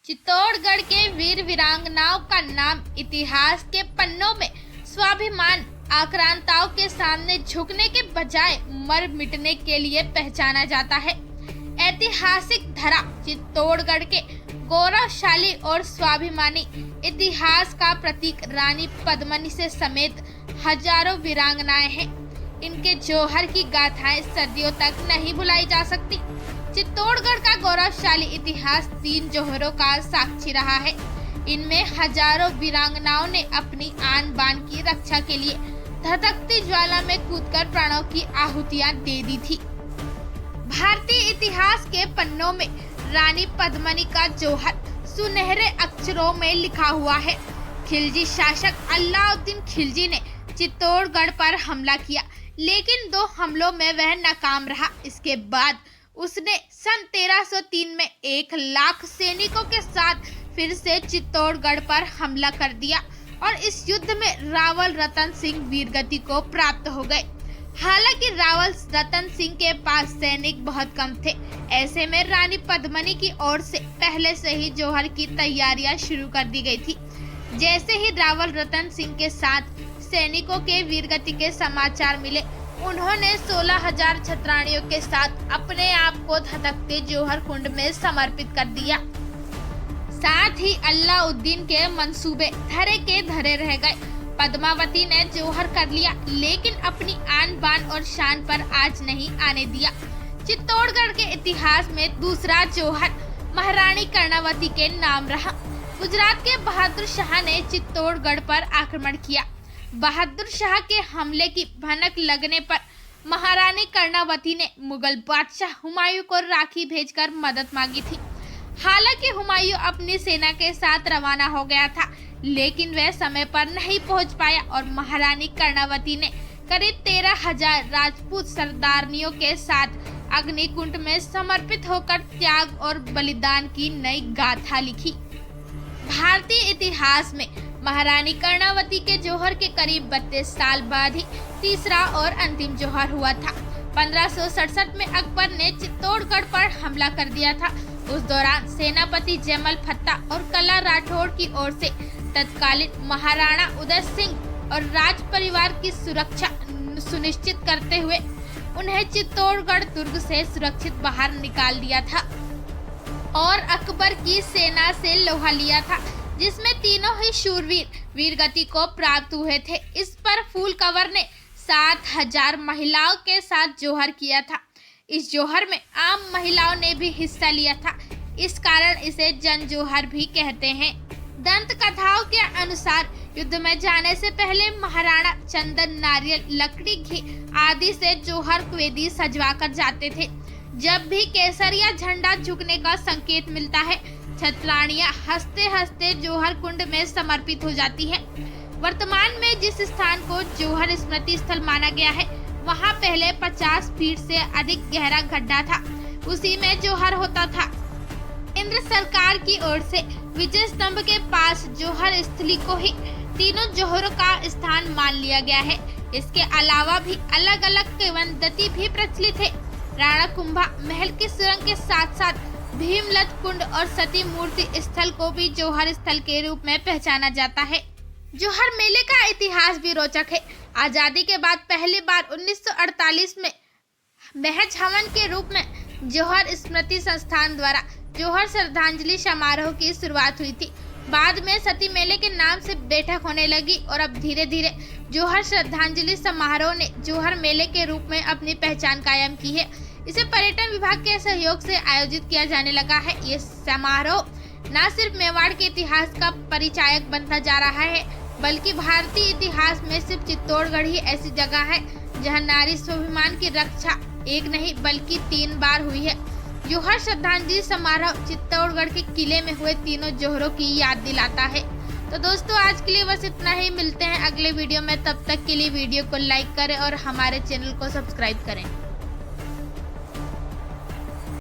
चित्तौड़गढ़ के वीर वीरांगनाओं का नाम इतिहास के पन्नों में स्वाभिमान आक्रांताओं के सामने झुकने के बजाय मर मिटने के लिए पहचाना जाता है। ऐतिहासिक धरा चित्तौड़गढ़ के गौरवशाली और स्वाभिमानी इतिहास का प्रतीक रानी पद्मिनी से समेत हजारों वीरांगनाएं हैं। इनके जौहर की गाथाएं सदियों तक नहीं भुलाई जा सकती। चित्तौड़गढ़ का गौरवशाली इतिहास 3 जौहरों का साक्षी रहा है। इनमें हजारों वीरांगनाओं ने अपनी आन बान की रक्षा के लिए धधकती ज्वाला में कूदकर प्राणों की आहुतियां दे दी थी। भारतीय इतिहास के पन्नों में रानी पद्मिनी का जौहर सुनहरे अक्षरों में लिखा हुआ है। खिलजी शासक अलाउद्दीन खिलजी ने चित्तौड़गढ़ पर हमला किया, लेकिन 2 हमलों में वह नाकाम रहा। इसके बाद उसने सन 1303 में 1 लाख सैनिकों के साथ फिर से चित्तौड़गढ़ पर हमला कर दिया और इस युद्ध में रावल रतन सिंह वीरगति को प्राप्त हो गए। हालांकि रावल रतन सिंह के पास सैनिक बहुत कम थे। ऐसे में रानी पद्मिनी की ओर से पहले से ही जौहर की तैयारियां शुरू कर दी गई थी। जैसे ही रावल रतन सिंह के साथ सैनिकों के वीरगति के समाचार मिले, उन्होंने 16,000 छत्राणियों के साथ अपने आप को धधकते जौहर कुंड में समर्पित कर दिया। साथ ही अलाउद्दीन के मंसूबे धरे के धरे रह गए। पद्मावती ने जौहर कर लिया, लेकिन अपनी आन बान और शान पर आज नहीं आने दिया। चित्तौड़गढ़ के इतिहास में दूसरा जौहर महारानी कर्णावती के नाम रहा। गुजरात के बहादुर शाह ने चित्तौड़गढ़ पर आक्रमण किया। बहादुर शाह के हमले की भनक लगने पर महारानी कर्णावती ने मुगल बादशाह हुमायूं को राखी भेजकर मदद मांगी थी। हालांकि हुमायूं अपनी सेना के साथ रवाना हो गया था, लेकिन वह समय पर नहीं पहुंच पाया और महारानी कर्णावती ने करीब 13,000 राजपूत सरदारनियों के साथ अग्निकुंड में समर्पित होकर त्याग और बलिदान की नई गाथा लिखी। भारतीय इतिहास में महारानी कर्णावती के जौहर के करीब 32 साल बाद ही तीसरा और अंतिम जौहर हुआ था। 1567 में अकबर ने चित्तौड़गढ़ पर हमला कर दिया था। उस दौरान सेनापति जयमल फत्ता और कला राठौड़ की ओर से तत्कालीन महाराणा उदय सिंह और राज परिवार की सुरक्षा सुनिश्चित करते हुए उन्हें चित्तौड़गढ़ दुर्ग से सुरक्षित बाहर निकाल दिया था और अकबर की सेना से लोहा लिया था, जिसमें तीनों ही शूरवीर वीरगति को प्राप्त हुए थे। इस पर फूल कंवर ने 7,000 महिलाओं के साथ जौहर किया था। इस जौहर में आम महिलाओं ने भी हिस्सा लिया था, इस कारण इसे जन जौहर भी कहते हैं। दंत कथाओं के अनुसार युद्ध में जाने से पहले महाराणा चंदन, नारियल, लकड़ी, घी आदि से जौहर वेदी सजवा कर जाते थे। जब भी केसरिया झंडा झुकने का संकेत मिलता है, छत्राणियां हंसते हंसते जौहर कुंड में समर्पित हो जाती हैं। वर्तमान में जिस स्थान को जौहर स्मृति स्थल माना गया है, वहां पहले 50 फीट से अधिक गहरा गड्ढा था, उसी में जौहर होता था। केंद्र सरकार की ओर से विजय स्तंभ के पास जौहर स्थली को ही तीनों जौहरों का स्थान मान लिया गया है। इसके अलावा भी अलग अलग किंवदंती भी प्रचलित है। राणा कुंभा महल की सुरंग के साथ साथ भीमलत कुंड और सती मूर्ति स्थल को भी जौहर स्थल के रूप में पहचाना जाता है। जौहर मेले का इतिहास भी रोचक है। आजादी के बाद पहली बार 1948 में महज हवन के रूप में जौहर स्मृति संस्थान द्वारा जौहर श्रद्धांजलि समारोह की शुरुआत हुई थी। बाद में सती मेले के नाम से बैठक होने लगी और अब धीरे धीरे जौहर श्रद्धांजलि समारोह ने जौहर मेले के रूप में अपनी पहचान कायम की है। इसे पर्यटन विभाग के सहयोग से आयोजित किया जाने लगा है। ये समारोह न सिर्फ मेवाड़ के इतिहास का परिचायक बनता जा रहा है, बल्कि भारतीय इतिहास में सिर्फ चित्तौड़गढ़ ही ऐसी जगह है जहां नारी स्वाभिमान की रक्षा एक नहीं बल्कि 3 बार हुई है। जौहर श्रद्धांजलि समारोह चित्तौड़गढ़ के किले में हुए तीनों जौहरों की याद दिलाता है। तो दोस्तों, आज के लिए बस इतना ही। मिलते हैं अगले वीडियो में। तब तक के लिए वीडियो को लाइक करें और हमारे चैनल को सब्सक्राइब करें।